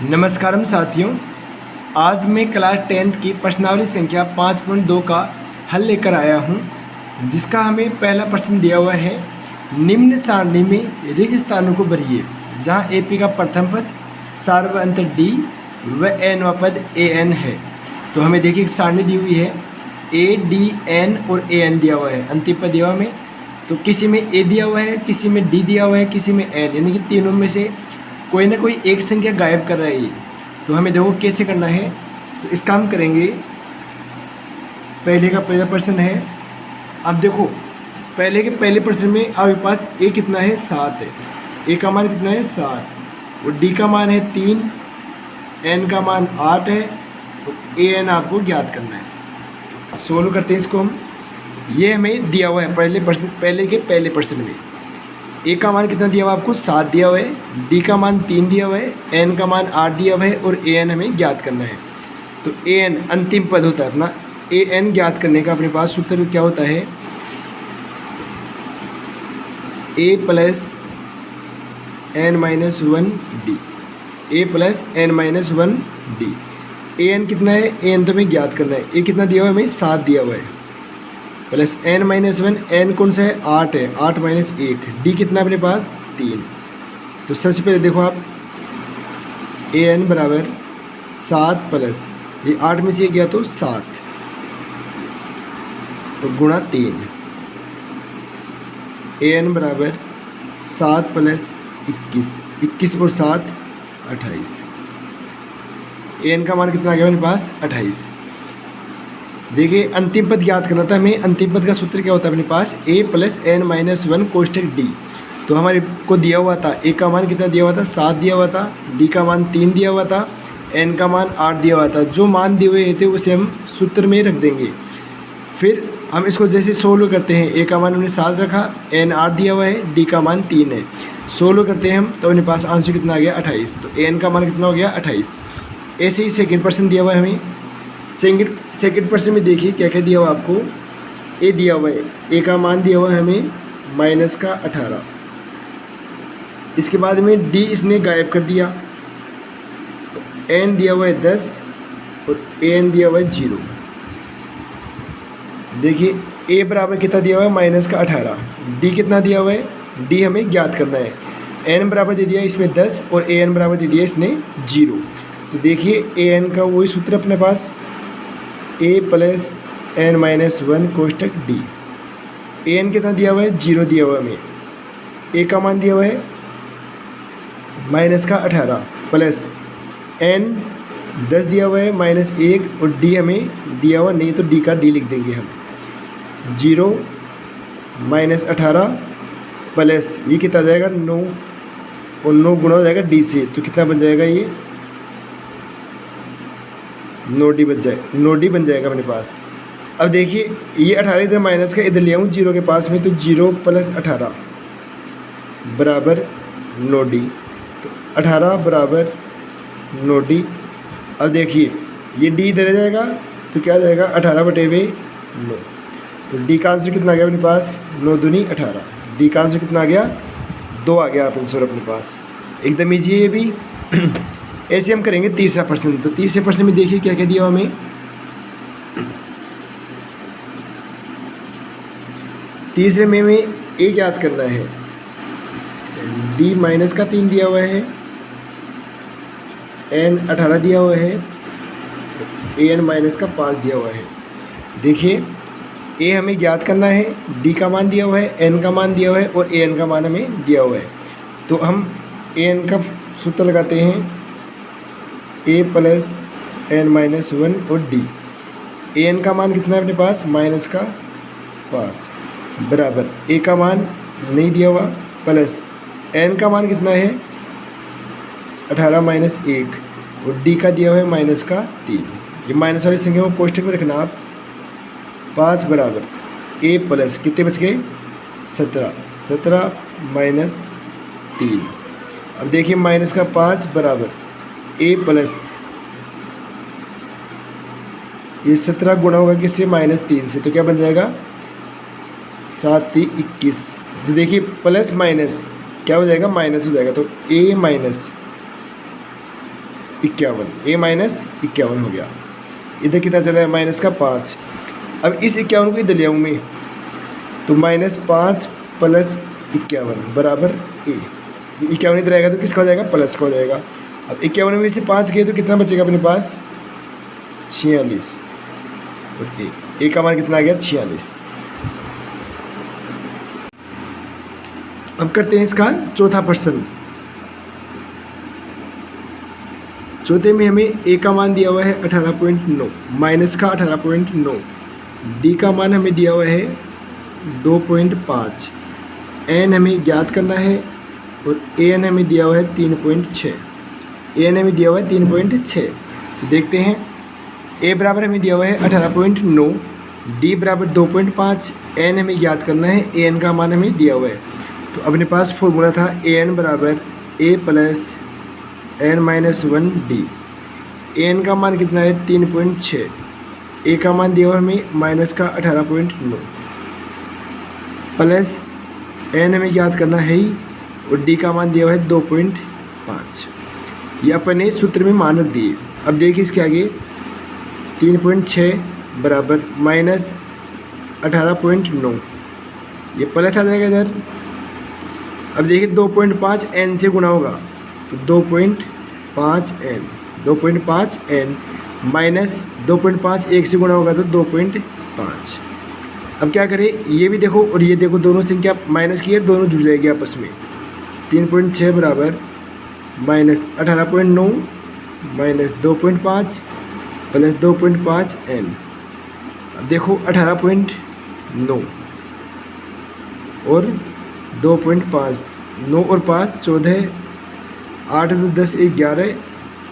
नमस्कारम साथियों, आज मैं क्लास 10th की प्रश्नावली संख्या 5.2 का हल लेकर आया हूं, जिसका हमें पहला प्रश्न दिया हुआ है। निम्न सारणी में रिक्त स्थानों को भरिए, जहां एपी का प्रथम पद सार्वअंतर डी व एनवा पद ए एन है। तो हमें देखिए एक सारणी दी हुई है, ए डी एन और ए एन दिया हुआ है, अंतिम पद दिया हुआ में। तो किसी में ए दिया हुआ है, किसी में डी दिया हुआ है, किसी में एन, यानी कि तीनों में से कोई ना कोई एक संख्या गायब कर रहा है ये। तो हमें देखो कैसे करना है। तो इसका हम करेंगे, पहले का पहला प्रश्न है। अब देखो पहले के पहले प्रश्न में आपके पास ए कितना है, 7 है। ए का मान कितना है, 7, और डी का मान है 3, एन का मान 8 है, और ए एन आपको ज्ञात करना है। सोल्व करते हैं इसको हम। ये हमें दिया हुआ है पहले के पहले प्रश्न में। ए का मान कितना दिया हुआ है आपको, 7 दिया हुआ है, डी का मान 3 दिया हुआ है, एन का मान 8 दिया हुआ है, और ए एन हमें ज्ञात करना है। तो ए एन अंतिम पद होता है अपना। ए एन ज्ञात करने का अपने पास सूत्र क्या होता है, ए plus N minus 1 D, A plus N minus 1 D. A N कितना है, ए एन तो हमें ज्ञात करना है। ए कितना दिया हुआ है हमें, 7 दिया हुआ है, प्लस एन माइनस 1, एन कौन सा है, 8 है, 8 माइनस 1, डी कितना अपने पास, 3। तो सबसे पहले देखो आप, ए एन बराबर 7 प्लस ये 8 में से गया तो 7 और गुणा 3। ए एन बराबर 7 प्लस 21, 21 और 7 28। ए एन का मान कितना आ गया मेरे पास, 28। देखिए अंतिम पद ज्ञात करना था हमें। अंतिम पद का सूत्र क्या होता है अपने पास, ए प्लस एन माइनस 1 कोष्ठक डी। तो हमारे को दिया हुआ था, ए का मान कितना दिया हुआ था, 7 दिया हुआ था, डी का मान 3 दिया हुआ था, एन का मान 8 दिया हुआ था। जो मान दिए हुए थे उसे हम सूत्र में रख देंगे। फिर हम इसको जैसे सोल्व करते हैं, ए का मान हमने 7 रखा, एन 8 दिया हुआ है, डी का मान 3 है। सोल्व करते हैं हम तो अपने पास आंसर कितना आ गया, 28। तो एन का मान कितना हो गया, 28। ऐसे ही सेकेंड प्रश्न दिया हुआ है हमें। सेकेंड प्रश्न में देखिए क्या क्या दिया हुआ आपको। ए दिया हुआ है, ए का मान दिया हुआ है हमें माइनस का 18। इसके बाद में डी इसने गायब कर दिया। एन दिया हुआ है 10 और ए एन दिया हुआ है 0। देखिए ए बराबर कितना दिया हुआ है, माइनस का 18। डी कितना दिया हुआ है, डी हमें ज्ञात करना है। एन बराबर दे दिया इसमें 10 और ए एन बराबर दे दिया इसने 0। तो देखिए ए एन का वही सूत्र अपने पास, ए प्लस एन माइनस 1 कोष्ठक डी। ए एन कितना दिया हुआ है, 0 दिया हुआ है हमें। ए का मान दिया हुआ है माइनस का 18, प्लस एन 10 दिया हुआ है, माइनस 1, और डी हमें दिया हुआ नहीं, तो डी का डी लिख देंगे हम। 0 माइनस 18 प्लस ये कितना आ जाएगा, 9, और 9 गुणा हो जाएगा डी से, तो कितना बन जाएगा ये, 9 डी बन जाएगा अपने पास। अब देखिए ये 18 इधर माइनस का इधर ले आऊँ 0 के पास में, तो 0 प्लस 18 बराबर 9 डी। तो 18 बराबर 9 डी। अब देखिए ये डी इधर आ जाएगा तो क्या आ जाएगा, 18/9। तो डी का आंसर कितना आ गया अपने पास, 9 दूनी 18। डी का आंसर कितना आ गया, 2 आ गया आंसर अपने पास। एकदम ईजी है ये भी। ऐसे हम करेंगे तीसरा प्रश्न। तो तीसरे प्रश्न में देखिए क्या क्या दिया हुआ हमें। तीसरे में हमें ए याद करना है, डी माइनस का 3 दिया हुआ है, एन 18 दिया हुआ है, ए एन माइनस का 5 दिया हुआ है। देखिए ए हमें ज्ञात करना है, डी का मान दिया हुआ है, एन का मान दिया हुआ है, और ए एन का मान हमें दिया हुआ है। तो हम ए एन का सूत्र लगाते हैं, ए प्लस एन माइनस 1 और डी। ए एन का मान कितना है अपने पास, माइनस का 5, बराबर ए का मान नहीं दिया हुआ, प्लस एन का मान कितना है, 18 माइनस 1, और डी का दिया हुआ है माइनस का 3। ये माइनस वाली संख्या को कोष्ठक में रखना आप। 5 बराबर ए प्लस कितने बच गए, 17 माइनस 3। अब देखिए माइनस का 5 बराबर ए प्लस ये 17 गुणा होगा किससे, -3 से, तो क्या बन जाएगा, 7 × 21। तो देखिए प्लस माइनस क्या हो जाएगा, माइनस हो जाएगा। तो ए माइनस 51, a माइनस 51 हो गया। इधर कितना चला है माइनस का 5। अब इस 51 को इधर ले आऊँ मैं, तो -5 + 51 बराबर a। 51 इधर आएगा तो किसका हो जाएगा, प्लस का हो जाएगा। अब 51 में से 5 गए तो कितना बचेगा अपने पास, 46। और a का मान कितना आ गया, 46। अब करते हैं इसका चौथा प्रश्न। चौथे में हमें a का मान दिया हुआ है 18.9, माइनस का 18.9, d का मान हमें दिया हुआ है 2.5, n हमें ज्ञात करना है और an हमें दिया हुआ है 3.6। an हमें दिया हुआ है 3.6। तो देखते हैं, a बराबर हमें दिया हुआ है 18.9, d बराबर 2.5, n हमें ज्ञात करना है, an का मान हमें दिया हुआ है। तो अपने पास फॉर्मूला था an बराबर a + n-1d। an का मान कितना है, 3.6, a का मान दिया हुआ हमें माइनस का 18.9, प्लस n हमें ज्ञात करना है ही, और d का मान दिया हुआ है 2.5। ये अपने सूत्र में मान रख दिए। अब देखिए इसके आगे 3.6 बराबर -18.9, ये प्लस आ जाएगा इधर। अब देखिए 2.5 n से गुणा होगा, तो 2.5n, 2.5n माइनस 2.5 1 से गुणा होगा तो 2.5। अब क्या करें, ये भी देखो और ये देखो, दोनों संख्या माइनस की है, दोनों जुड़ जाएगी आपस में। 3.6 बराबर -18.9 माइनस 2.5 प्लस 2.5n। अब देखो 18.9 और 2.5, 9 और 5 14, 8 2 10 1 11,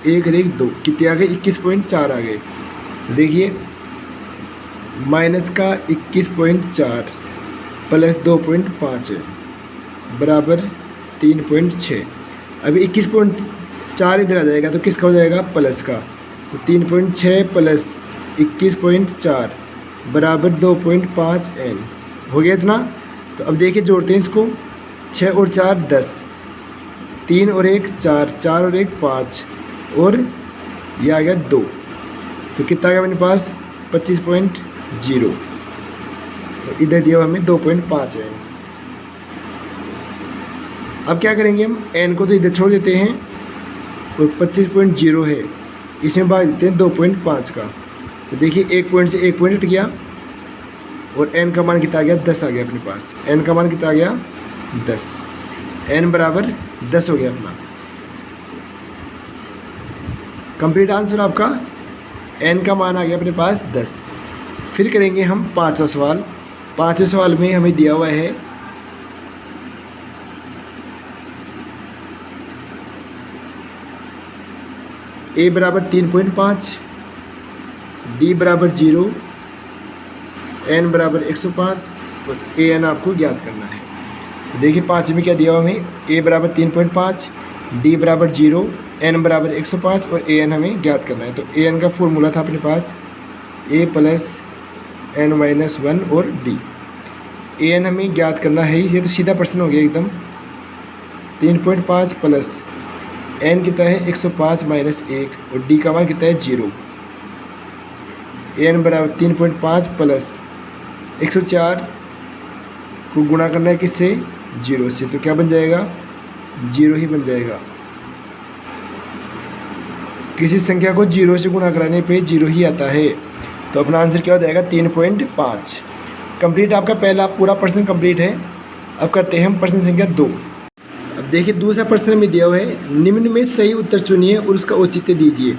1 और 1 2, कितने आ गए, 21.4 आ गए। देखिए माइनस का 21.4 प्लस 2.5 है बराबर 3.6। अभी 21.4 इधर आ जाएगा तो किसका हो जाएगा, प्लस का। तो 3.6 प्लस 21.4 बराबर 2.5n हो गया इतना। तो अब देखिए जोड़ते हैं इसको, 6 और 4 10, 3 और 1 4, 4 और 1 5, और ये आ गया 2। तो कितना आ गया अपने पास, 25.0। तो इधर दिया हुआ हमें 2.5 है। अब क्या करेंगे हम, n को तो इधर छोड़ देते हैं, और 25.0 है, इसमें भाग देते हैं 2.5 का। तो देखिए 1 पॉइंट से 1 पॉइंट हट गया, और n का मान कितना आ गया, 10 आ गया अपने पास। n का मान कितना आ गया, 10। n बराबर 10 हो गया अपना। कंप्लीट आंसर आपका, n का मान आ गया अपने पास 10। फिर करेंगे हम पाँचवा सवाल। पाँचवें सवाल में हमें दिया हुआ है a बराबर 3.5, d बराबर 0, n बराबर 105 और an आपको ज्ञात करना है। तो देखिए 5 में क्या दिया हुआ हमें, a बराबर 3.5, d बराबर 0, n बराबर 105 और an हमें ज्ञात करना है। तो an का फॉर्मूला था अपने पास a + n-1 और d। an हमें ज्ञात करना है, ये तो सीधा प्रश्न हो गया एकदम। 3.5 प्लस n कितना है, 105 माइनस 1, और d का मान कितना है, 0। n बराबर 3.5 प्लस 104 को गुणा करना है किससे, 0 से, तो क्या बन जाएगा, 0 ही बन जाएगा। किसी संख्या को 0 से गुणा कराने पे 0 ही आता है। तो अपना आंसर क्या हो जाएगा, 3.5। कंप्लीट आपका पहला पूरा प्रश्न कंप्लीट है। अब करते हैं हम प्रश्न संख्या 2। अब देखिए दूसरा प्रश्न में दिया हुआ है, निम्न में सही उत्तर चुनिए और उसका औचित्य दीजिए।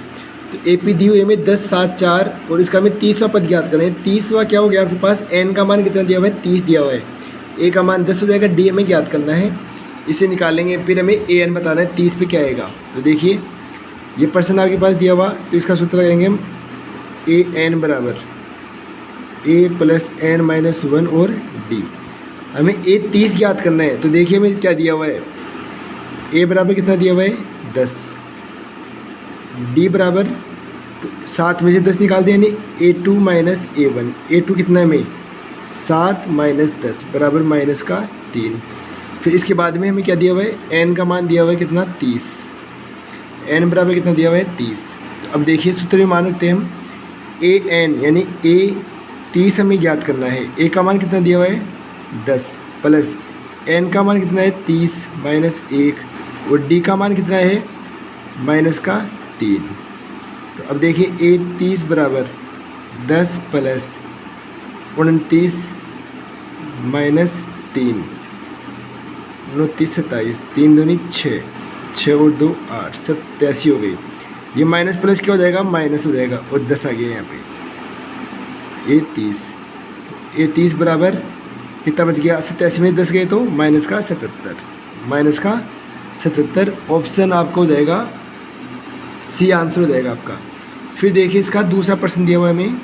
तो AP दी हुई हमें 10 7 4, और इसका हमें 30वां पद ज्ञात करें। 30वां क्या हो गया आपके पास, n का मान कितना दिया हुआ है, 30 दिया हुआ है, a का मान 10 हो जाएगा, d हमें ज्ञात करना है, इसे निकालेंगे, फिर हमें an बताना है 30 पे क्या आएगा। तो देखिए ये प्रश्न आपके पास दिया हुआ, तो इसका सूत्र लगाएंगे हम an बराबर a + n-1 और d। हमें a 30 ज्ञात करना है। तो देखिए हमें क्या दिया हुआ है, a बराबर कितना दिया हुआ है, 10, d बराबर, तो 7 में से 10 निकाल दिया, यानी a2 माइनस a1। a2 कितना है हमें, 7 माइनस 10 बराबर माइनस का 3। फिर इसके बाद में हमें क्या दिया हुआ है, n का मान दिया हुआ है कितना, 30। n बराबर कितना दिया हुआ है 30। तो अब देखिए सूत्र में मान रखते हैं हम ए एन यानी ए 30 हमें ज्ञात करना है। ए का मान कितना दिया हुआ है 10 प्लस एन का मान कितना है 30 माइनस 1 और डी का मान कितना है माइनस का 3। तो अब देखिए ए 30 बराबर 10 प्लस 29 माइनस 3 29 27 3 दूनी 6 6 और 2 8 87 हो गई। ये माइनस प्लस क्या हो जाएगा माइनस हो जाएगा और 10 आ गया यहाँ पे। ये 30 बराबर कितना बच गया 87 में 10 गए तो माइनस का 77 ऑप्शन आपको हो जाएगा सी आंसर हो जाएगा आपका। फिर देखिए इसका दूसरा प्रश्न दिया हुआ है हमें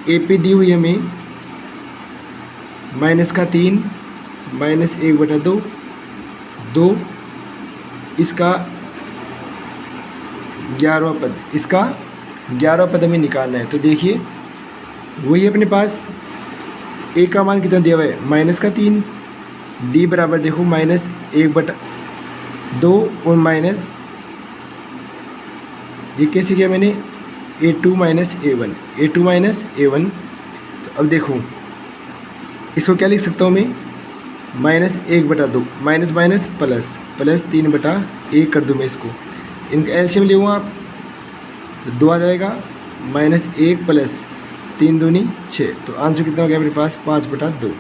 ए पे दी हुई हमें माइनस का 3 माइनस 1/2 2 इसका 11वां पद, इसका 11वां पद हमें निकालना है। तो देखिए वही अपने पास ए का मान कितना दिया हुआ है माइनस का 3 डी बराबर देखो माइनस 1/2 और माइनस ये कैसे किया मैंने a2 माइनस a1। तो अब देखो इसको क्या लिख सकता हूँ मैं माइनस 1/2 माइनस माइनस प्लस 3/1 कर दूँ मैं इसको। इनका एलसीएम ले आप तो 2 आ जाएगा माइनस 1 प्लस 3 दूनी 6। तो आंसर कितना हो गया अपने पास 5/2।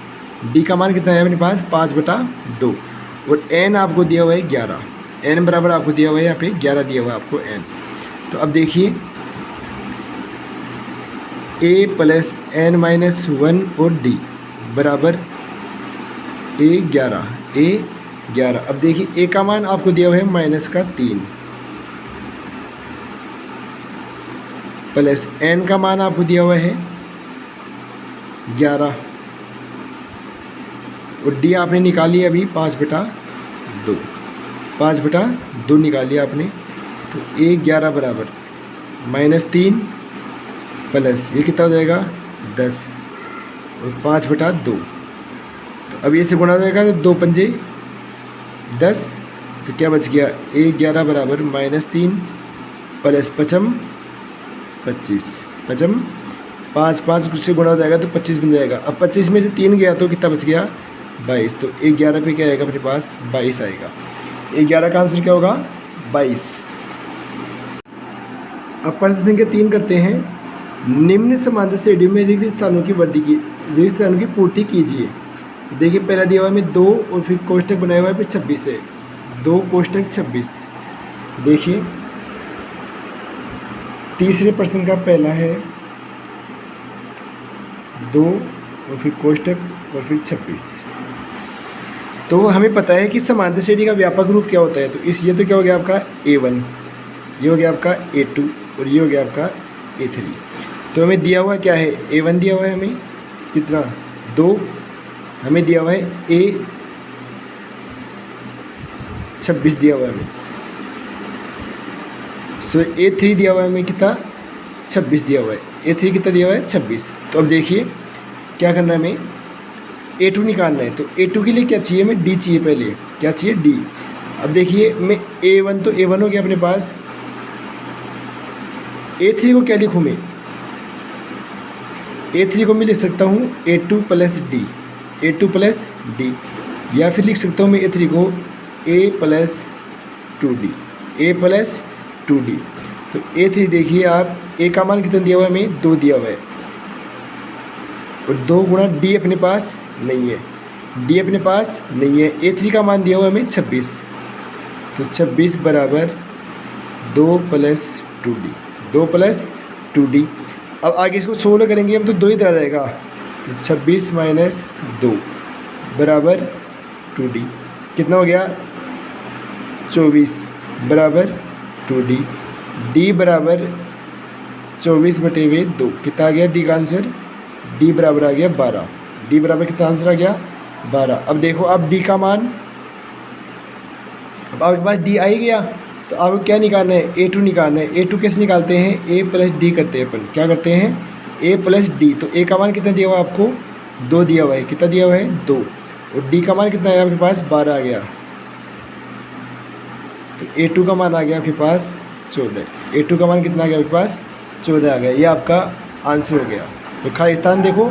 डी का मान कितना है अपने पास 5/2 और एन आपको दिया हुआ है 11। एन बराबर आपको दिया हुआ है यहाँ पे 11 दिया हुआ है आपको एन। तो अब देखिए ए प्लस एन माइनस 1 और डी बराबर A11। अब देखिए ए का मान आपको दिया हुआ है माइनस का 3 प्लस एन का मान आपको दिया हुआ है 11 और डी आपने निकाली अभी 5/2 निकाल लिया आपने। तो A11 बराबर -3 प्लस ये कितना हो जाएगा 10 और 5/2। तो अब ये से गुणा हो जाएगा तो 2 पंजे 10। तो क्या बच गया A11 बराबर -3 प्लस 5 25 5 से गुणा हो जाएगा तो 25 बन जाएगा। अब 25 में से 3 गया तो कितना बच गया 22। तो A11 पे क्या आएगा अपने पास 22 आएगा। A11 का आंसर क्या होगा 22। अब प्रश्न संख्या 3 करते हैं। निम्न समांतर श्रेणी में रिक्त स्थानों की पूर्ति कीजिए। देखिए पहला दिया हुआ है हमें 2 और फिर कोष्टक बनाया हुआ है फिर 26 है 2 कोष्टक 26। देखिए तीसरे प्रश्न का पहला है 2 और फिर कोष्टक और फिर 26। तो हमें पता है कि समांतर श्रेणी का व्यापक रूप क्या होता है। तो ये तो क्या हो गया आपका A1, ये हो गया आपका A2 और ये हो गया आपका A3। तो हमें दिया हुआ क्या है A1 दिया हुआ है हमें कितना 2, हमें दिया हुआ है A26 दिया हुआ है हमें। सो A3 दिया हुआ है हमें कितना 26 दिया हुआ है। A3 कितना दिया हुआ है 26। तो अब देखिए क्या करना है हमें A2 निकालना है। तो A2 के लिए क्या चाहिए हमें D चाहिए, पहले क्या चाहिए D। अब देखिए मैं A1 तो A1 हो गया अपने पास। A3 को क्या लिखूँ मैं A3 को मैं लिख सकता हूँ A2 प्लस D या फिर लिख सकता हूँ मैं A3 को A प्लस 2D। तो A3 देखिए आप A का मान कितना दिया हुआ है हमें 2 दिया हुआ है और 2 गुणा D अपने पास नहीं है, A3 का मान दिया हुआ है हमें 26। तो 26 बराबर 2 प्लस 2D। अब आगे इसको 16 करेंगे हम तो 2 इधर आ जाएगा। तो 26 माइनस 2 बराबर 2D कितना हो गया 24 बराबर 2D। D बराबर 24/2 कितना आ गया D का आंसर D बराबर आ गया 12। D बराबर कितना आंसर आ गया 12। अब देखो अब D का मान, अब आपके पास D आ ही गया तो आपको क्या निकालना है A2 निकालना है। A2 कैसे निकालते हैं A प्लस D करते हैं अपन, क्या करते हैं A प्लस D। तो A का मान कितना दिया हुआ है आपको 2 दिया हुआ है, कितना दिया हुआ है 2 और D का मान कितना है आपके पास 12 आ गया। तो A2 का मान आ गया आपके पास 14। A2 का मान कितना आ गया आपके पास 14 आ गया। ये आपका आंसर हो गया। तो खालिस्तान देखो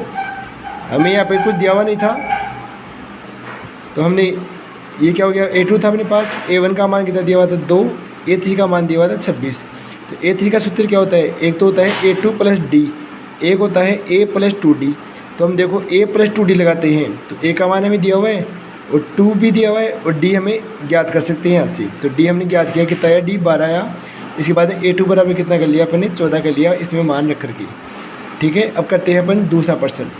हमें यहाँ पे कुछ दिया हुआ नहीं था, तो हमने ये क्या हो गया, A2 था अपने पास, A1 का मान कितना दिया हुआ था 2, A3 का मान दिया हुआ था 26। तो A3 का सूत्र क्या होता है, एक तो होता है A2 + D, एक होता है A + 2D। तो हम देखो A + 2D लगाते हैं, तो A का मान हमें दिया हुआ है और 2 भी दिया हुआ है और D हमें ज्ञात कर सकते हैं यहाँ से। तो D हमने ज्ञात किया कितना है, D 12 आया। इसके बाद A2 बराबर कितना कर लिया अपने 14 कर लिया इसमें मान रख करके। ठीक है, अब करते हैं अपन दूसरा प्रश्न,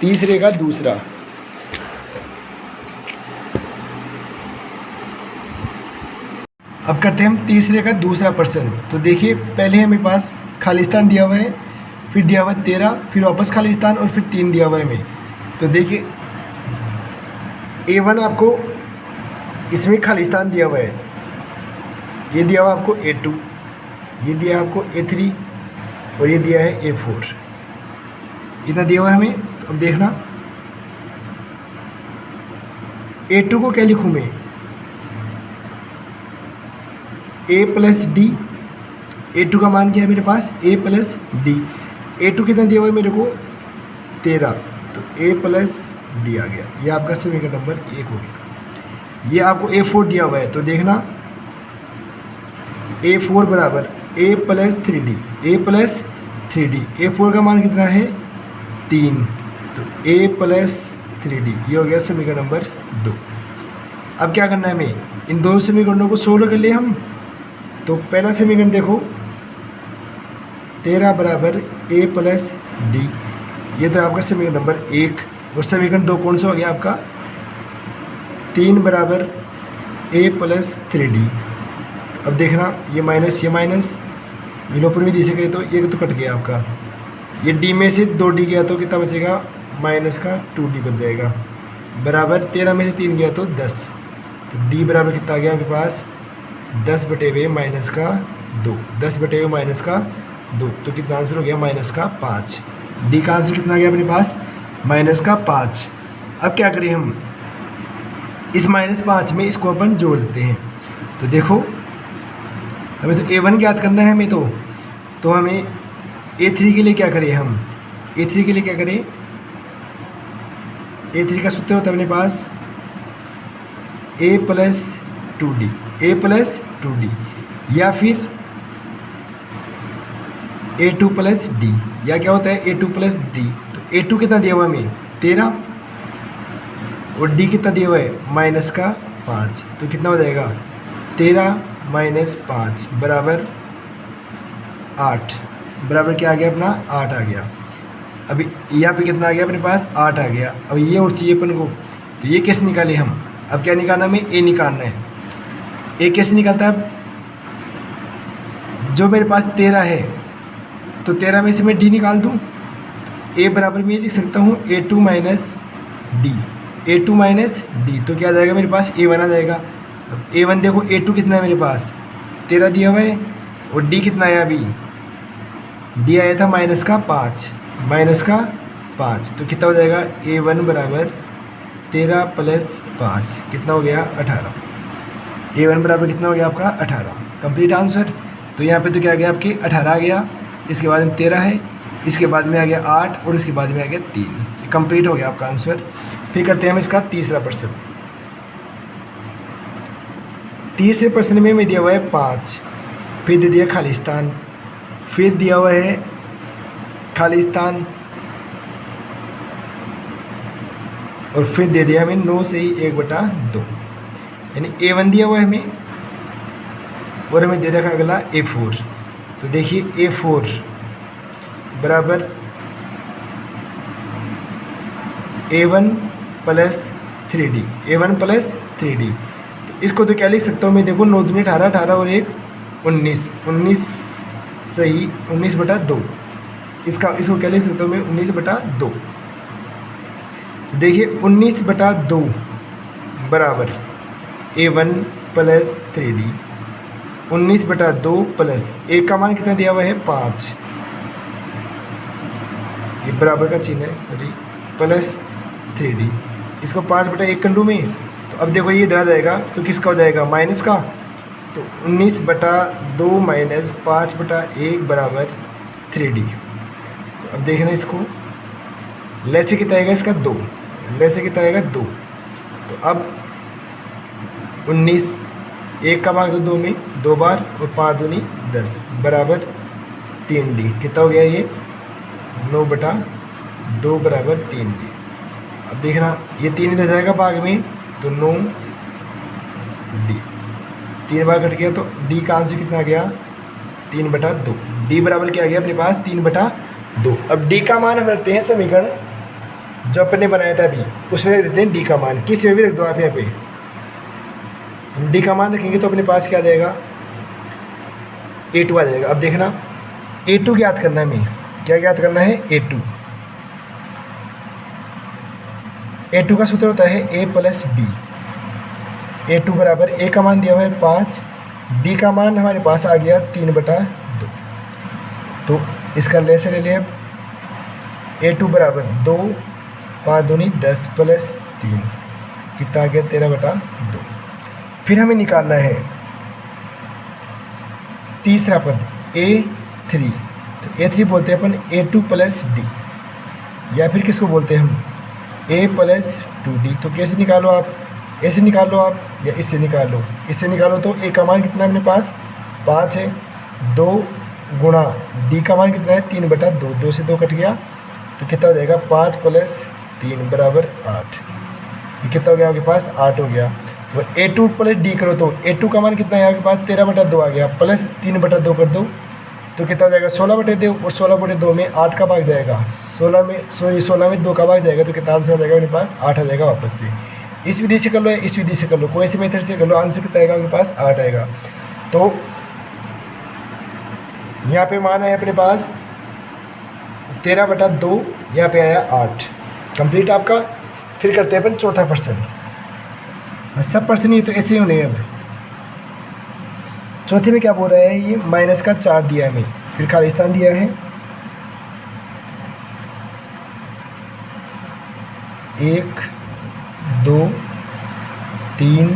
तीसरे का दूसरा। अब करते हैं हम तीसरे का दूसरा प्रश्न। तो देखिए पहले हमें पास खालिस्तान दिया हुआ है, फिर दिया हुआ है 13, फिर वापस खालिस्तान और फिर 3 दिया हुआ है हमें। तो देखिए A1 आपको इसमें खालिस्तान दिया हुआ है, ये दिया हुआ आपको A2, ये दिया आपको A3 और ये दिया है A4, इतना दिया हुआ है हमें। तो अब देखना A2 को क्या लिखूँ मैं, A + D। A2 का मान क्या है मेरे पास A + D। A2 कितना दिया हुआ है मेरे को 13, तो A + D आ गया। ये आपका समीकरण नंबर 1 हो गया। ये आपको A4 दिया हुआ है, तो देखना A4 बराबर A + 3D, A + 3D। A4 का मान कितना है 3, तो A + 3D, ये हो गया समीकरण नंबर 2। अब क्या करना है हमें, इन दोनों समीकरणों को सोल्व कर लिए हम। तो पहला समीकरण देखो 13 बराबर A + D, ये तो आपका समीकरण नंबर 1। और समीकरण 2 कौन सा हो गया आपका, 3 बराबर A + 3D। अब देखना ये माइनस विलोपन विधि से करें तो ये तो कट गया आपका, ये D में से 2D गया तो कितना बचेगा, माइनस का 2D बच जाएगा, बराबर 13 में से 3 गया तो 10। तो D बराबर कितना आ गया आपके पास 10/2 माइनस का 2, 10/2 माइनस का 2, तो कितना आंसर हो गया -5। D का आंसर कितना आ गया अपने पास -5। अब क्या करें हम, इस -5 में इसको अपन जोड़ देते हैं। तो देखो हमें तो A1 ज्ञात करना है हमें, तो हमें A3 के लिए क्या करें, हम A3 के लिए क्या करें, A3 का सूत्र होता है अपने पास A + 2D, A + 2D, या फिर A2 + D, या क्या होता है A2 + D। तो A2 कितना दिया हुआ है हमें 13 और D कितना दिया हुआ है -5, तो कितना हो जाएगा 13 - 5 बराबर 8, बराबर क्या आ गया अपना 8 आ गया। अभी यहाँ पे कितना आ गया अपने पास 8 आ गया। अब ये और चाहिए अपन को, तो ये कैसे निकाले हम, अब क्या निकालना हमें A निकालना है। A कैसे निकलता है, जो मेरे पास 13 है तो 13 में से मैं D निकाल दूँ, A बराबर में ये लिख सकता हूँ A2 - D, A2 - D, तो क्या आ जाएगा मेरे पास A1 आ जाएगा। अब A1 देखो A2 कितना है मेरे पास 13 दिया हुआ है और D कितना आया, अभी D आया था -5, तो कितना हो जाएगा A1 बराबर 13 + 5 कितना हो गया 18। A1 बराबर कितना हो गया आपका 18, कंप्लीट आंसर। तो यहाँ पे तो क्या आ गया आपके 18 आ गया, इसके बाद में 13 है, इसके बाद में आ गया 8 और इसके बाद में आ गया 3, कंप्लीट हो गया आपका आंसर। फिर करते हैं हम इसका तीसरा प्रश्न। तीसरे प्रश्न में हमें दिया हुआ है 5, फिर दे दिया खालिस्तान, फिर दिया हुआ है खालिस्तान और फिर दे दिया हमें 9 से ही 1/2, यानी A1 दिया हुआ है हमें और हमें दे रखा अगला A4। तो देखिए A4 बराबर A1 + 3D, A1 + 3D। तो इसको तो क्या लिख सकता हूँ मैं, देखो 9 दूनी 18, 18 और 1 19, 19 सही 19/2, इसको क्या लिख सकता हूँ मैं 19/2। देखिए 19/2 बराबर A1 + 3D, 19/2 प्लस A का मान कितना दिया हुआ है 5, ये बराबर का चिन्ह है सॉरी, प्लस 3D, इसको 5/1 कर लूँ मैं, तो तो अब देखो ये इधर आ जाएगा तो किसका हो जाएगा, माइनस का। तो 19/2 माइनस 5/1 बराबर 3D। तो अब देखना इसको, लैसे कितना आएगा इसका 2, लैसे कितना आएगा 2। तो अब 19 1 का भाग दो 2 में 2 बार और 5 दूनी 10 बराबर 3D। कितना हो गया ये 9/2 बराबर 3D। अब देखना ये 3 इधर जाएगा भाग में तो 9D, 3 बार कट गया तो D का आंसर कितना आ गया 3/2। D बराबर क्या आ गया अपने पास 3/2। अब D का मान हम रखते हैं समीकरण जो अपने बनाया था अभी, उसमें रख देते हैं D का मान, किसी में भी रख दो आप यहाँ पे। हम D का मान रखेंगे तो अपने पास क्या आ जाएगा A2 आ जाएगा। अब देखना A2 ज्ञात करना है, हमें क्या ज्ञात करना है A2। A2 का सूत्र होता है A + D। A2 बराबर A का मान दिया हुआ है 5, D का मान हमारे पास आ गया 3/2। तो इसका लेसे ले लिया। अब A2 बराबर 2, 5 दूनी 10 + 3 कितना आ गया 13/2। फिर हमें निकालना है तीसरा पद A3। तो A3 बोलते हैं अपन A2 + D, या फिर किसको बोलते हैं हम A + 2D। तो कैसे निकालो आप, ऐसे निकाल लो आप या इससे निकाल लो। इससे निकालो तो A का मान कितना है अपने पास 5 है, 2 गुणा D का मान कितना है 3/2, 2 से 2 कट गया तो कितना हो जाएगा 5 + 3 बराबर 8। ये कितना हो गया आपके पास 8 हो गया। वो A2 + D करो तो A2 का मान कितना है आपके पास 13/2 आ गया, प्लस 3/2 कर दो तो कितना हो जाएगा 16/2, और 16/2 में 8 का भाग जाएगा, 16 में 2 का भाग जाएगा तो कितना आंसर आ जाएगा मेरे पास 8 आ जाएगा वापस से। इस विधि से कर लो या इस विधि से कर लो, कोई से मेथड से कर लो, आंसर कितना आएगा आपके पास 8 आएगा। तो यहाँ पे मान है अपने पास 13/2, यहाँ पे आया 8 कंप्लीट आपका। फिर करते हैं अपन चौथा प्रश्न। सब प्रश्न ये तो ऐसे ही होने। अब चौथे में क्या बोल रहा है, ये -4 दिया हमें, फिर खाली स्थान दिया है 1 2 3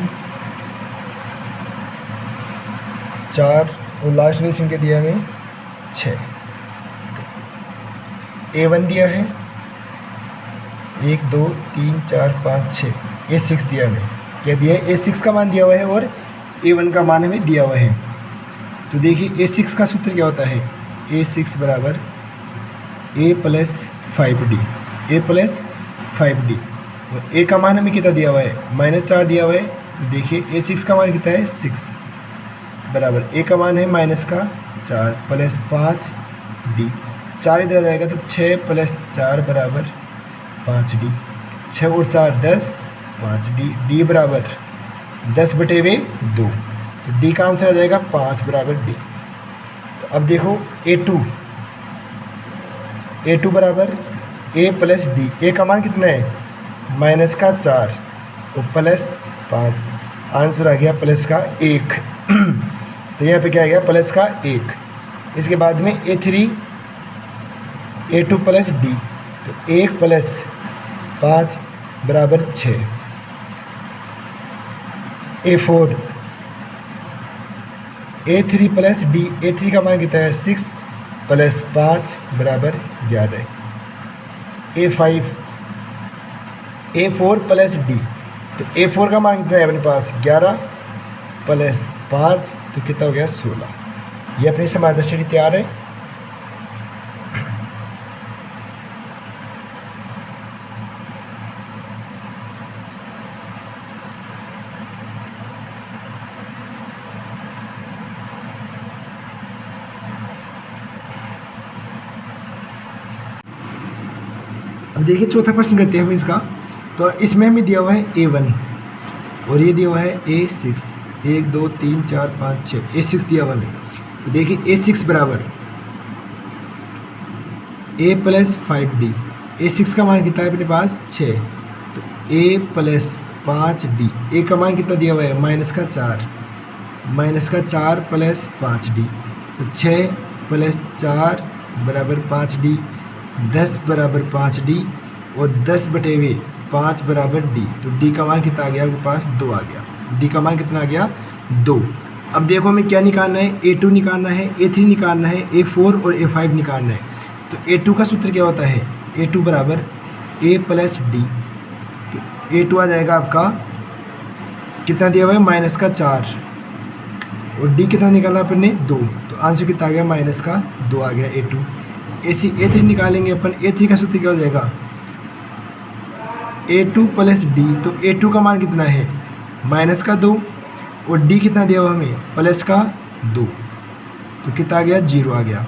4 और लास्ट में संख्या दिया हमें 6। A1 दिया है 1 2 3 4 5 6, A6 दिया हमें, क्या दिया है A6 का मान दिया हुआ है और A1 का मान हमें दिया हुआ है। तो देखिए A6 का सूत्र क्या होता है, A6 बराबर A + 5D, A + 5D। और A का मान हमें कितना दिया हुआ है -4 दिया हुआ है। तो देखिए A6 का मान कितना है 6 बराबर A का मान है -4 + 5D। 4 इधर आ जाएगा तो 6 + 4 बराबर 5D, 6 और 4 10, 5D। D बराबर 10/2। तो D का आंसर आ जाएगा 5 बराबर D। तो अब देखो A2 बराबर A + D। A का मान कितना है -4 और +5, आंसर आ गया +1। तो यहाँ पे क्या आ गया +1। इसके बाद में A3 A2 + D। तो 1 + 5 बराबर 6। A4 A3 + D, A3 का मान कितना है 6 + 5 बराबर 11। A5 A4 + D। तो A4 का मान कितना है अपने पास 11 + 5 तो कितना हो गया 16। ये अपनी समाधान तैयार है। अब देखिए चौथा प्रश्न करते हैं हम इसका। तो इसमें हमें दिया हुआ है A1 और ये दिया हुआ है A6, 1 2 3 4 5 6, A6 दिया हुआ हमें। तो देखिए A6 बराबर A + 5D। A6 का मान कितना है अपने पास 6, तो A + 5D। A का मान कितना दिया हुआ है -4 + 5D। तो 6 + 4 बराबर 5D, 10 बराबर 5D और 10/2 5 बराबर डी। तो डी का मान कितना आ गया आपके पास? 2 आ गया। डी का मान कितना आ गया? 2। अब देखो हमें क्या निकालना है? A2 निकालना है, A3 निकालना है, A4 और A5 निकालना है। तो A2 का सूत्र क्या होता है? A2 बराबर A प्लस डी। तो A2 आ जाएगा आपका कितना दिया हुआ है? माइनस का 4। और डी कितना निकाला अपन ने? 2। तो आंसर कितना आ गया? माइनस का 2 आ गया A2। ऐसी A3 निकालेंगे अपन। A3 का सूत्र क्या हो जाएगा? A2 plus D. तो A2 का मान कितना है? माइनस का 2। और डी कितना दिया हुआ हमें? प्लस का 2। तो कितना आ गया? 0 आ गया।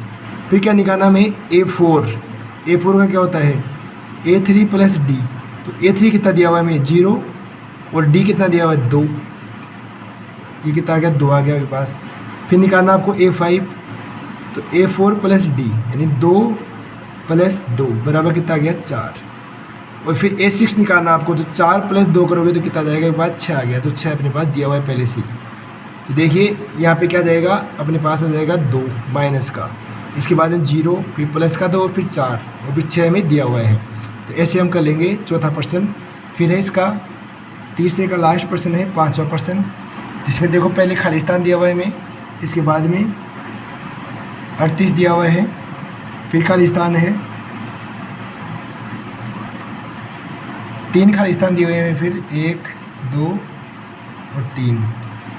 फिर क्या निकालना हमें? A4। A4 का क्या होता है? A3 plus D. तो A3 कितना दिया हुआ है हमें? 0। और डी कितना दिया हुआ है? 2। ये कितना आ गया? 2 आ गया आपके पास। फिर निकालना आपको A5। तो A4 प्लस डी यानी 2 प्लस 2 बराबर कितना आ गया? 4। और फिर A6 निकालना आपको। तो 4 प्लस 2 करोगे तो कितना आ जाएगा? एक बार 6 आ गया। तो 6 अपने पास दिया हुआ है पहले से। तो देखिए यहाँ पे क्या जाएगा? अपने पास आ जाएगा 2 माइनस का, इसके बाद में 0, फिर प्लस का 2 और फिर 4 और फिर 6 में दिया हुआ है। तो ऐसे हम कर लेंगे। चौथा प्रश्न फिर है इसका, तीसरे का लास्ट प्रश्न है 5वां प्रश्न, जिसमें देखो पहले खाली स्थान दिया हुआ है हमें, इसके बाद में 38 दिया हुआ है, फिर खाली स्थान है 3 खाली स्थान दिए हुए हैं, फिर 1, 2 और 3,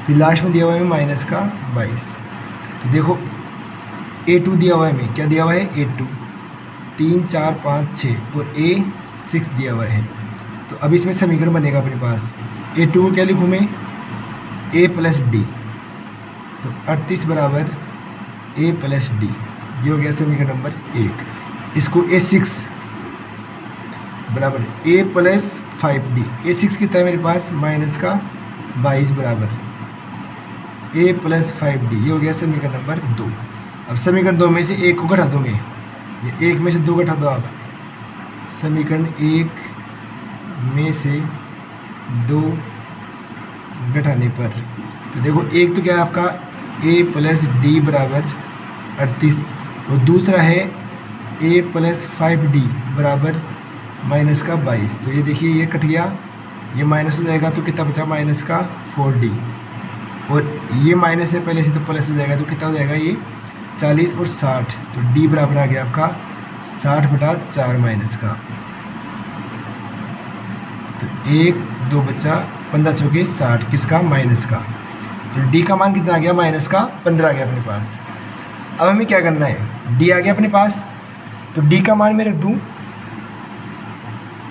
फिर लास्ट में दिया हुआ है माइनस का 22। तो देखो A2 दिया हुआ है हमें, क्या दिया हुआ है? A2 3, 4, 5, 6 और A6 दिया हुआ है। तो अब इसमें समीकरण बनेगा अपने पास। A2 को क्या लिखूँ मैं? A plus D. तो 38 बराबर A प्लस डी, ये हो गया समीकरण नंबर 1। इसको A6 बराबर A प्लस 5D। A6 कितना है मेरे पास? माइनस का 22 बराबर A प्लस 5D, ये हो गया समीकरण नंबर 2। अब समीकरण 2 में से 1 को घटा दो मैं, ये 1 में से 2 घटा दो आप। समीकरण 1 में से 2 घटाने पर तो देखो एक तो क्या है आपका A प्लस डी बराबर 38 और दूसरा है A प्लस 5D बराबर माइनस का 22। तो ये देखिए ये कट गया, ये माइनस हो जाएगा तो कितना बचा? माइनस का 4D। और ये माइनस है पहले से तो प्लस हो जाएगा, तो कितना हो जाएगा? ये 40 और 60। तो D बराबर आ गया आपका 60/4 माइनस का। तो 1, 2 बचा, 15 चौके 60, किसका? माइनस का। तो D का मान कितना आ गया? माइनस का 15 आ गया अपने पास। अब हमें क्या करना है? D आ गया अपने पास, तो D का मान मैं रख दूँ,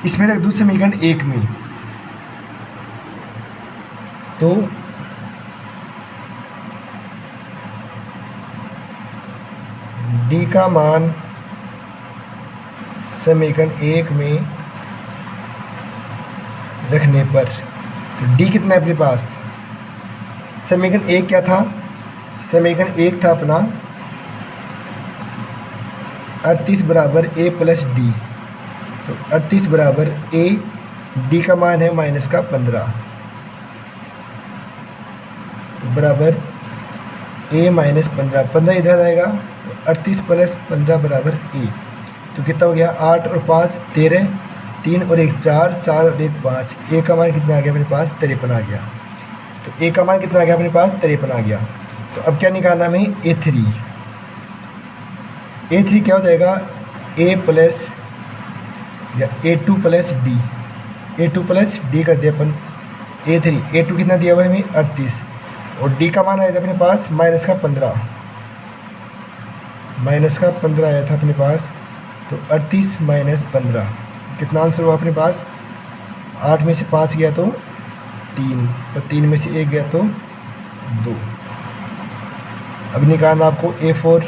इसमें रख दूँ समीकरण 1 में। तो D का मान समीकरण 1 में रखने पर तो D कितना है अपने पास? समीकरण 1 क्या था? समीकरण 1 था अपना 38 बराबर A प्लस डी। तो 38 बराबर A, D का मान है माइनस का 15, तो बराबर A माइनस 15, 15 इधर आएगा तो 38 प्लस 15 बराबर A। तो कितना हो गया? 8 और 5 13, 3 और 1 4, 4 और 1 5। A का मान कितना आ गया अपने पास? 53 आ गया। तो A का मान कितना आ गया अपने पास? 53 आ गया। तो अब क्या निकालना हमें? A3। A3 क्या हो जाएगा? A प्लस या A2 plus D, A2 plus D कर दिया अपन। A2 कितना दिया हुआ है हमें? 38 और D का मान आया था अपने पास माइनस का 15, माइनस का 15 आया था अपने पास। तो 38 माइनस 15 कितना आंसर हुआ अपने पास? 8 में से 5 गया तो 3 और 3 में से 1 गया तो 2। अब निकालना आपको A4।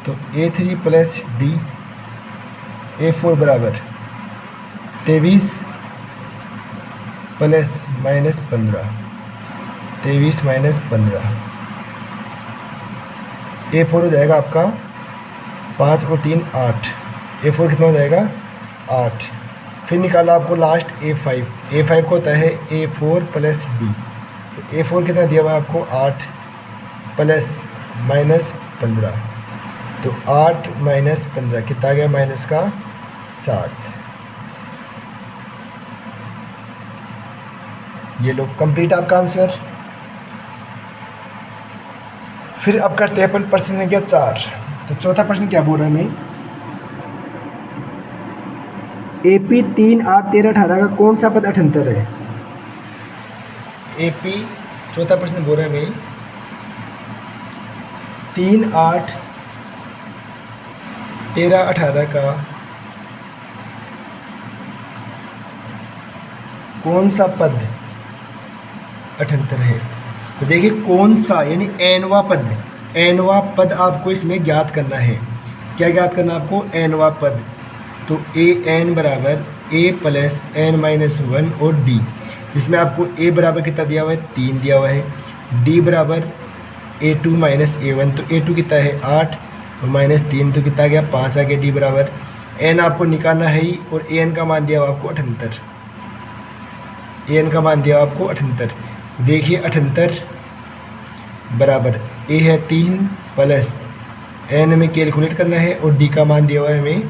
तो A3 प्लस डी, A4 बराबर 23 प्लस माइनस 15, 23 माइनस 15। A4 हो जाएगा आपका 5 और 3 8। A4 कितना हो जाएगा? 8। फिर निकाला आपको लास्ट A5। A5 को होता है A4 प्लस डी। तो A4 कितना दिया हुआ है आपको? 8 प्लस माइनस 15। तो 8 माइनस 15 कितना आ गया? माइनस का 7। ये लो कंप्लीट आपका आंसर। फिर अब करते हैं अपन प्रश्न संख्या 4। तो चौथा प्रश्न क्या बोल रहा है हमें, AP 3, 8, 13, 18 का कौन सा पद 78 है। AP चौथा प्रश्न बोल रहा है हमें 3, 8, 13, 18 का कौन सा पद 78 है। तो देखिए कौन सा यानी एनवा पद, एनवा पद आपको इसमें ज्ञात करना है। क्या ज्ञात करना आपको, एनवा पद। तो ए एन बराबर ए प्लस एन माइनस 1 और डी, जिसमें आपको ए बराबर कितना दिया हुआ है, 3 दिया हुआ है। डी बराबर A2 माइनस A1, तो A2 कितना है 8 और माइनस 3 तो कितना आ गया 5 आ गया। डी बराबर एन आपको निकालना है ही, और ए एन का मान दिया हुआ आपको 78, ए एन का मान दिया आपको 78। तो देखिए 78 बराबर ए है 3 प्लस एन हमें कैलकुलेट करना है, और डी का मान दिया हुआ है हमें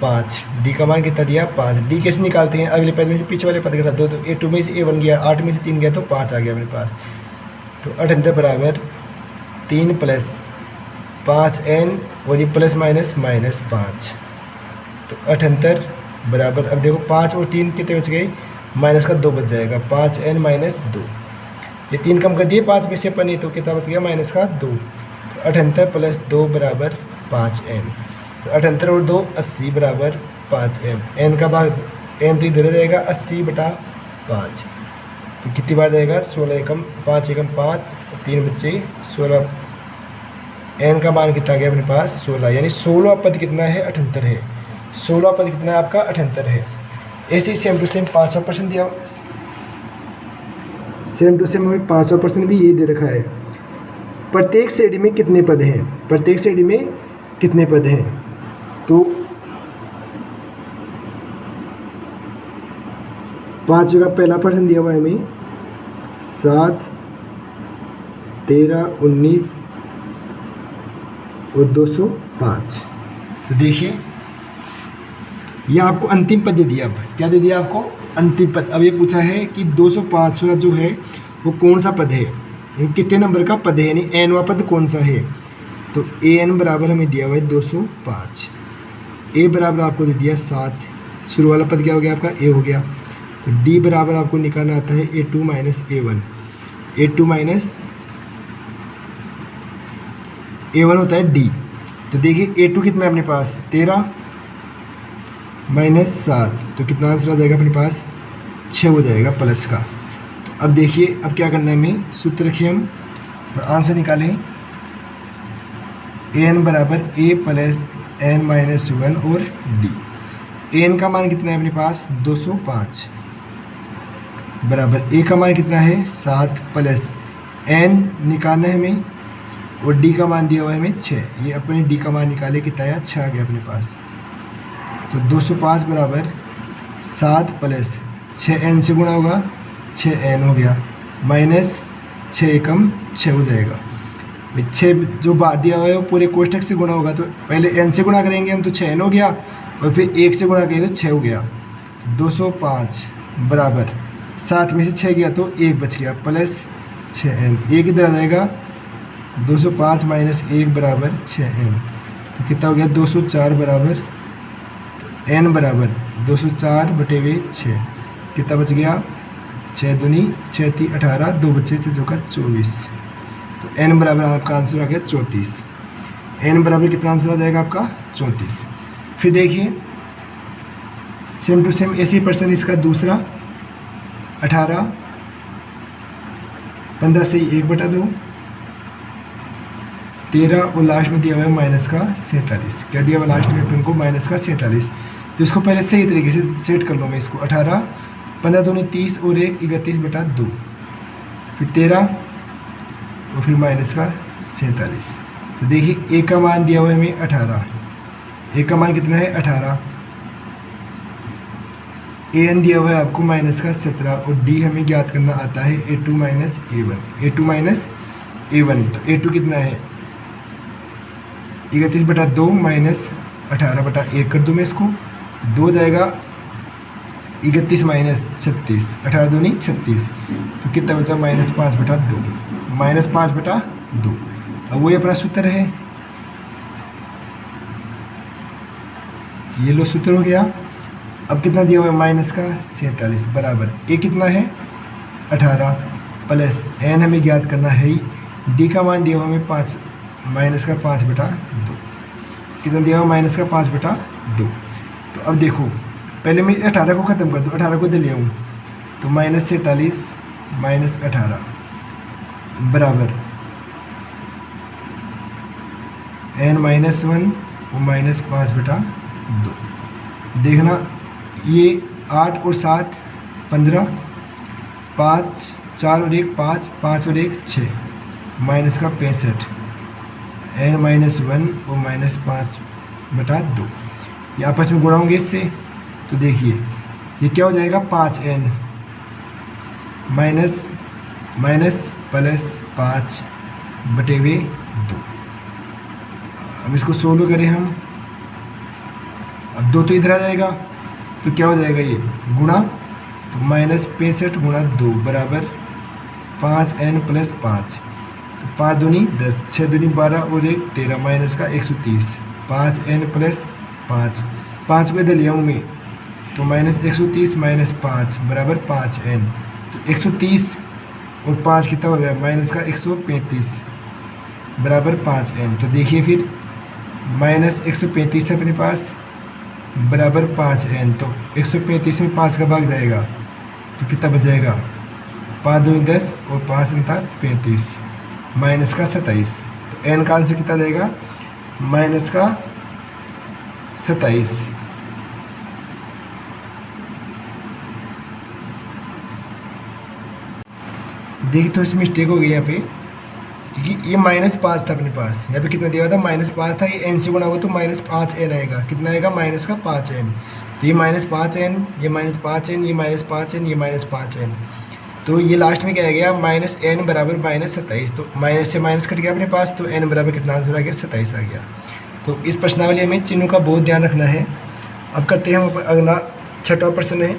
5। डी का मान कितना दिया 5। डी कैसे निकालते हैं, अगले पद में से पीछे वाले पद घटा दो, तो A2 में से A1 गया, 8 में से 3 गया तो 5 आ गया मेरे पास। तो 78 बराबर 3 प्लस 5n, और ये प्लस माइनस माइनस 5। तो 78 बराबर, अब देखो 5 और 3 कितने बच गए, माइनस का 2 बच जाएगा, 5n माइनस 2। ये 3 कम कर दिए 5 में से अपन, तो कितना बच गया माइनस का 2। तो 78 प्लस 2 बराबर 5n। तो 78 और 2 80 बराबर 5n। n का भाग n तो इधर जाएगा 80 बटा 5। तो कितनी बार जाएगा 16 एकम 5 एकम 5, 3 बच्चे 16। n का मान कितना गया अपने पास 16, यानी 16 पद कितना है 78 है। 16 पद कितना है आपका 78 है। ऐसे ही सेम टू सेम 5वां प्रश्न दिया, सेम टू सेम हमें 5वां प्रश्न भी ये दे रखा है, प्रत्येक श्रेणी में कितने पद हैं, प्रत्येक श्रेणी में कितने पद हैं। तो 5 का पहला प्रश्न दिया हुआ है हमें 7, 13, 19 और 205। तो देखिए यह आपको अंतिम पद दे दिया। अब क्या दे दिया आपको, अंतिम पद। अब ये पूछा है कि 205 जो है वो कौन सा पद है, कितने नंबर का पद है, यानी एनवा पद कौन सा है। तो ए एन बराबर हमें दिया हुआ है 205, ए बराबर आपको दे दिया 7, शुरू वाला पद क्या हो गया आपका ए हो गया। तो डी बराबर आपको निकालना आता है A2 minus A1, A2 minus A1 होता है डी। तो देखिए A2 कितना है अपने पास 13 माइनस 7, तो कितना आंसर आ जाएगा अपने पास 6 हो जाएगा प्लस का। तो अब देखिए अब क्या करना है, हमें सूत्र रखिए हम और आंसर निकालें। ए एन बराबर ए प्लस एन माइनस 1 और डी। ए एन का मान कितना है अपने पास 205 बराबर ए का मान कितना है 7 प्लस एन निकालना है हमें, और डी का मान दिया हुआ है हमें 6। ये अपने डी का मान निकाले कितना आया 6 आ गया अपने पास। तो 205 बराबर 7 प्लस 6n से गुणा होगा 6n हो गया, माइनस 6 एकम 6 हो जाएगा। 6 जो बाहर दिया हुआ है वो पूरे कोष्ठक से गुणा होगा, तो पहले n से गुणा करेंगे हम तो 6n हो गया, और फिर 1 से गुणा करेंगे तो 6 हो गया। 205 बराबर 7 में से 6 गया तो 1 बच गया प्लस 6n, 1 इधर आ जाएगा। 205 माइनस 1 बराबर 6n, तो कितना हो गया 204 बराबर n बराबर 204 बटे हुए 6, कितना बच गया 6 दूनी 6 3 18, 2 बच्चे 6 का 24। तो n बराबर आपका आंसर आ गया 34। n बराबर कितना आंसर आ जाएगा आपका 34। फिर देखिए सेम टू सेम ऐसे ही पर्सन इसका दूसरा 18, 15 से 1 बटा 2, 13 और लास्ट में दिया हुआ है माइनस का 47। क्या दिया हुआ लास्ट में अपन को माइनस का 47। तो इसको पहले सही तरीके से सेट कर लो मैं इसको। 18, 15 दूनी 30 और 1 31 बटा 2, फिर 13 और फिर माइनस का 47। तो देखिए ए का मान दिया हुआ है हमें 18, ए का मान कितना है 18, ए एन दिया हुआ है आपको माइनस का 17, और डी हमें ज्ञात करना आता है A2 minus A1, A2 minus A1। तो A2 कितना है 31 बटा 2 माइनस 18 बटा 1 कर दूँ मैं इसको, 2 जाएगा 31 माइनस 36, 18 दूनी 36, तो कितना बचा -5/2, -5/2। अब वही अपना सूत्र है, ये लो सूत्र हो गया। अब कितना दिया हुआ है माइनस का 47 बराबर ए कितना है 18 प्लस एन हमें ज्ञात करना है ही, डी का मान दिया हुआ हमें 5 माइनस का 5/2, कितना दिया हुआ माइनस का 5/2। तो अब देखो पहले मैं 18 को ख़त्म कर दूँ, 18 को इधर ले आऊँ, तो -47 माइनस 18 बराबर n-1 और -5/2। देखना ये 8 और 7 15, 5 4 और 1 5, 5 और 1 6, माइनस का 65 n-1 और -5/2, ये आपस में गुणा होंगे इससे। तो देखिए ये क्या हो जाएगा 5n माइनस प्लस 5/2। अब इसको सोल्व करें हम, अब 2 तो इधर आ जाएगा, तो क्या हो जाएगा ये गुणा, तो -65 गुणा 2 बराबर 5n + 5, तो 5 दूनी 10, 6 दूनी 12 और 1 13, माइनस का 130, 5n + 5, 5 को इधर ले आऊँ मैं, तो -130 - 5 बराबर 5n, तो 130 और 5 कितना हो गया माइनस का 135 बराबर 5n। तो देखिए फिर -135 है अपने पास बराबर 5n, तो 135 में 5 का भाग जाएगा, तो कितना बच जाएगा 5 दूनी 10 और 5 था 35, माइनस का 27, तो n का आंसर कितना जाएगा माइनस का 27। देखिए थोड़ी सी मिस्टेक हो गई यहाँ पे, क्योंकि ये -5 था अपने पास, यहाँ पे कितना दिया हुआ था -5 था, ये n से गुणा होगा तो -5n आएगा, कितना आएगा माइनस का 5n, तो ये -5n, ये -5n, ये -5n, ये -5n, तो ये लास्ट में क्या आ गया -n बराबर -27, तो माइनस से माइनस कट गया अपने पास, तो n बराबर कितना आंसर आ गया 27 आ गया। तो इस प्रश्नावली में चिन्हों का बहुत ध्यान रखना है। अब करते हैं हम अगला छठा प्रश्न है,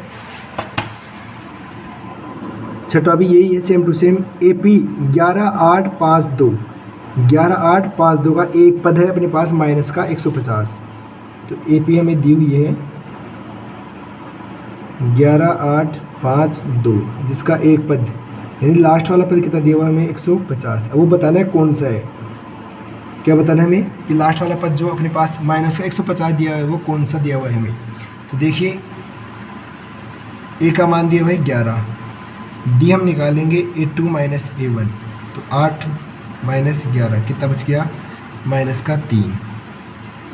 छठा भी यही है सेम टू सेम, AP 11852, 11852 का एक पद है अपने पास माइनस का 150, तो AP हमें दी हुई है 11852 जिसका एक पद यानी लास्ट वाला पद कितना दिया हुआ है हमें 150। अब वो बताना है कौन सा है, क्या बताना है हमें कि लास्ट वाला पद जो अपने पास माइनस का 150 दिया हुआ है वो कौन सा दिया हुआ है हमें। तो देखिए A का मान दिया हुआ है 11, D हम निकालेंगे A2 - A1, तो 8 - 11 कितना बच गया माइनस का 3,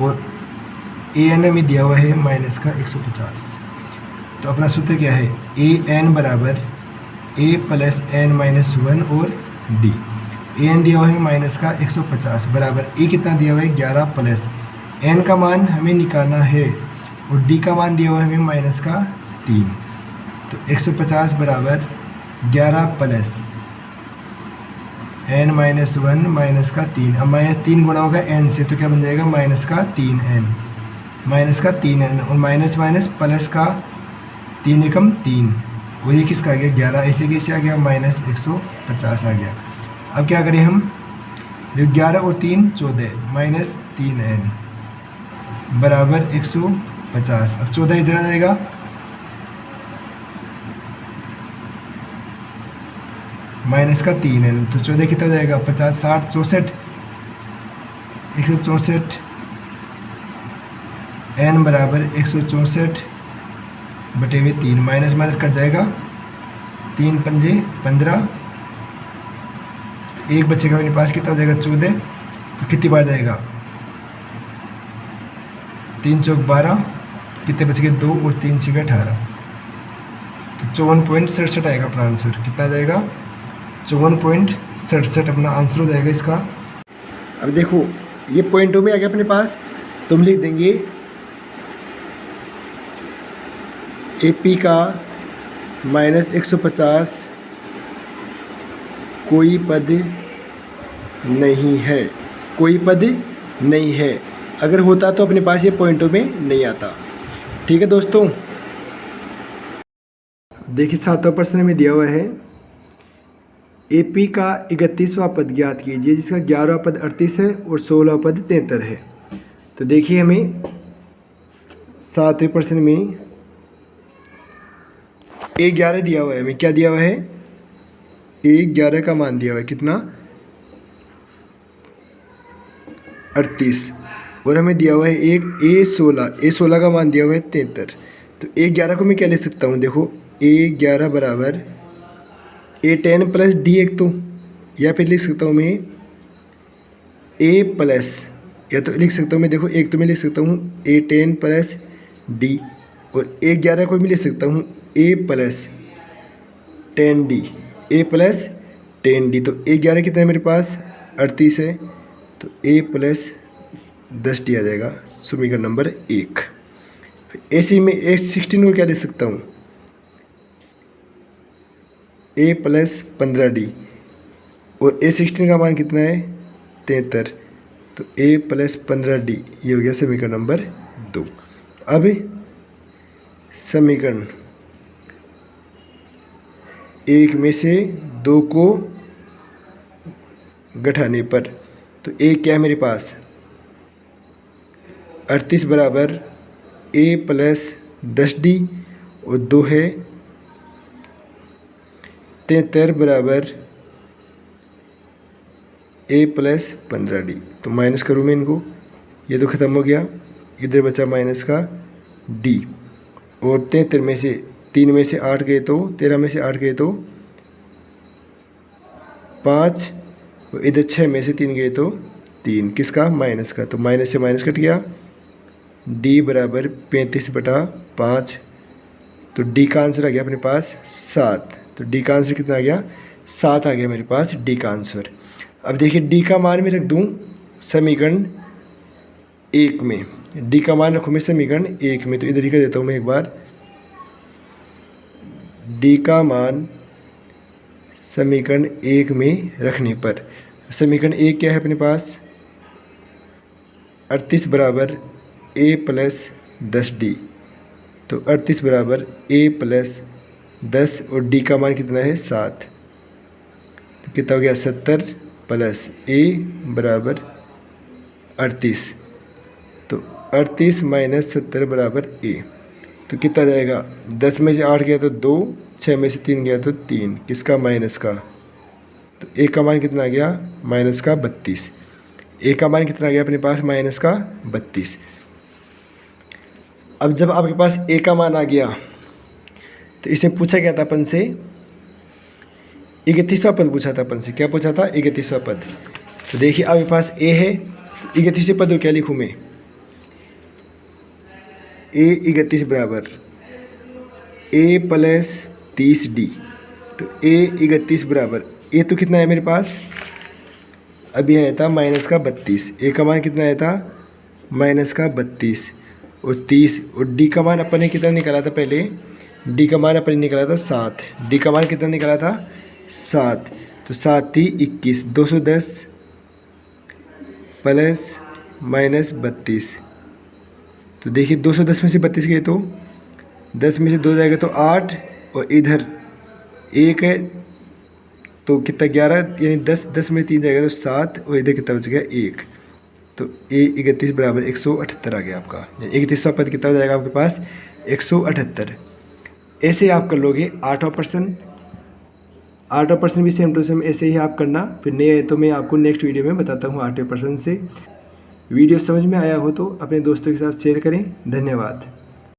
और AN हमें दिया हुआ है माइनस का 150। तो अपना सूत्र क्या है AN बराबर A + n-1 और D, AN दिया हुआ है माइनस का 150 बराबर A कितना दिया हुआ है 11 प्लस N का मान हमें निकालना है और D का मान दिया हुआ है हमें माइनस का 3, तो 150 बराबर 11 प्लस n-1 माइनस का 3, अब -3 गुणा होगा n से, तो क्या बन जाएगा माइनस का 3n और माइनस माइनस प्लस का 3 एकम 3, और ये किसका आ गया 11, ऐसे कैसे आ गया -150 आ गया। अब क्या करें हम, 11 और 3 14, -3n बराबर 150, अब 14 इधर आ जाएगा, माइनस का 3n, तो 14 कितना हो जाएगा 50 60 64, 164 n बराबर 164/3, माइनस माइनस कट जाएगा, 3 पंजे 15, तो एक बच्चे का मेरे पास कितना हो जाएगा 14, तो कितनी बार जाएगा 3 चौक 12, कितने बच गए 2 और 3 छः 18, तो 54.67 आएगा अपना आंसर, कितना आ जाएगा 54.67 अपना आंसर हो जाएगा इसका। अब देखो ये पॉइंटों में आ गया अपने पास, तुम लिख देंगे AP का -150 कोई पद नहीं है, कोई पद नहीं है, अगर होता तो अपने पास ये पॉइंटों में नहीं आता। ठीक है दोस्तों। देखिए 7वां प्रश्न में दिया हुआ है AP का 31वां पद ज्ञात कीजिए जिसका 11वां पद 38 है और 16वां पद 73 है। तो देखिए हमें 7वें प्रश्न में A11 दिया हुआ है, हमें क्या दिया हुआ है, A11 का मान दिया हुआ है कितना 38 और हमें दिया हुआ है एक A16 का मान दिया हुआ है 73। तो A11 को मैं क्या ले सकता हूँ, देखो A11 बराबर A10 प्लस D एक तो, या फिर लिख सकता हूँ मैं A प्लस, या तो लिख सकता हूँ मैं, देखो एक तो मैं लिख सकता हूँ A10 प्लस D और A11 को भी लिख सकता हूँ A plus 10D, A plus 10D। तो A11 कितना है मेरे पास 38 है, तो A प्लस 10D आ जाएगा समीकरण नंबर 1। फिर ऐसे ही मैं A16 को क्या लिख सकता हूँ, A प्लस 15D और A16 का मान कितना है 73, तो A प्लस 15D ये हो गया समीकरण नंबर 2। अब समीकरण 1 में से 2 को घटाने पर, तो A क्या है मेरे पास 38 बराबर A प्लस 10D और 2 है 73 बराबर A प्लस 15D। तो माइनस करूँ मैं इनको, ये तो ख़त्म हो गया, इधर बचा माइनस का D और 73 में से 3 में से 8 गए तो 13 में से 8 गए तो 5 और इधर 6 में से 3 गए तो 3, किसका माइनस का, तो माइनस से माइनस कट गया, D बराबर 35/5। तो D का आंसर आ गया अपने पास 7। तो D का आंसर कितना आ गया 7 आ गया मेरे पास D का आंसर। अब देखिए D का मान मैं रख दूँ समीकरण 1 में, D का मान रखूँ मैं समीकरण 1 में, तो इधर ही कर देता हूँ मैं एक बार, D का मान समीकरण 1 में रखने पर, समीकरण 1 क्या है अपने पास 38 बराबर A प्लस 10D, तो 38 बराबर A प्लस 10 और D का मान कितना है 7, तो कितना हो गया 70 प्लस A बराबर 38, तो 38 माइनस 70 बराबर A, तो कितना जाएगा 10 में से 8 गया तो 2, 6 में से 3 गया तो 3, किसका माइनस का, तो A का मान कितना आ गया माइनस का 32। A का मान कितना आ गया अपने पास माइनस का 32। अब जब आपके पास A का मान आ गया तो इसमें पूछा गया था अपन से 31वां पद पूछा था अपन से, क्या पूछा था 31वां पद। तो देखिए आपके पास A है, तो 31वें पद को क्या लिखूँ मैं, A 31 बराबर A प्लस 30D, तो A 31 बराबर A तो कितना है मेरे पास अभी आया था माइनस का 32, A का मान कितना आया था माइनस का 32 और 30 और D का मान अपन ने कितना निकाला था पहले, D का मान अपन ने निकाला था 7, D का मान कितना निकाला था 7, तो 7 थी 21, 210 प्लस माइनस 32, तो देखिए 210 में से 32 गए तो 10 में से 2 जाएगा तो 8 और इधर 1 है तो कितना 11, यानी 10 में 3 जाएगा तो 7 और इधर कितना बच गया 1, तो A 31 बराबर 178 आ गया आपका, यानी 31वां पद कितना हो जाएगा आपके पास 178। ऐसे आप कर लोगे 8वां प्रश्न भी सेम टू सेम ऐसे ही आप करना। फिर नहीं आए तो मैं आपको नेक्स्ट वीडियो में बताता हूँ 8वें प्रश्न से। वीडियो समझ में आया हो तो अपने दोस्तों के साथ शेयर करें। धन्यवाद।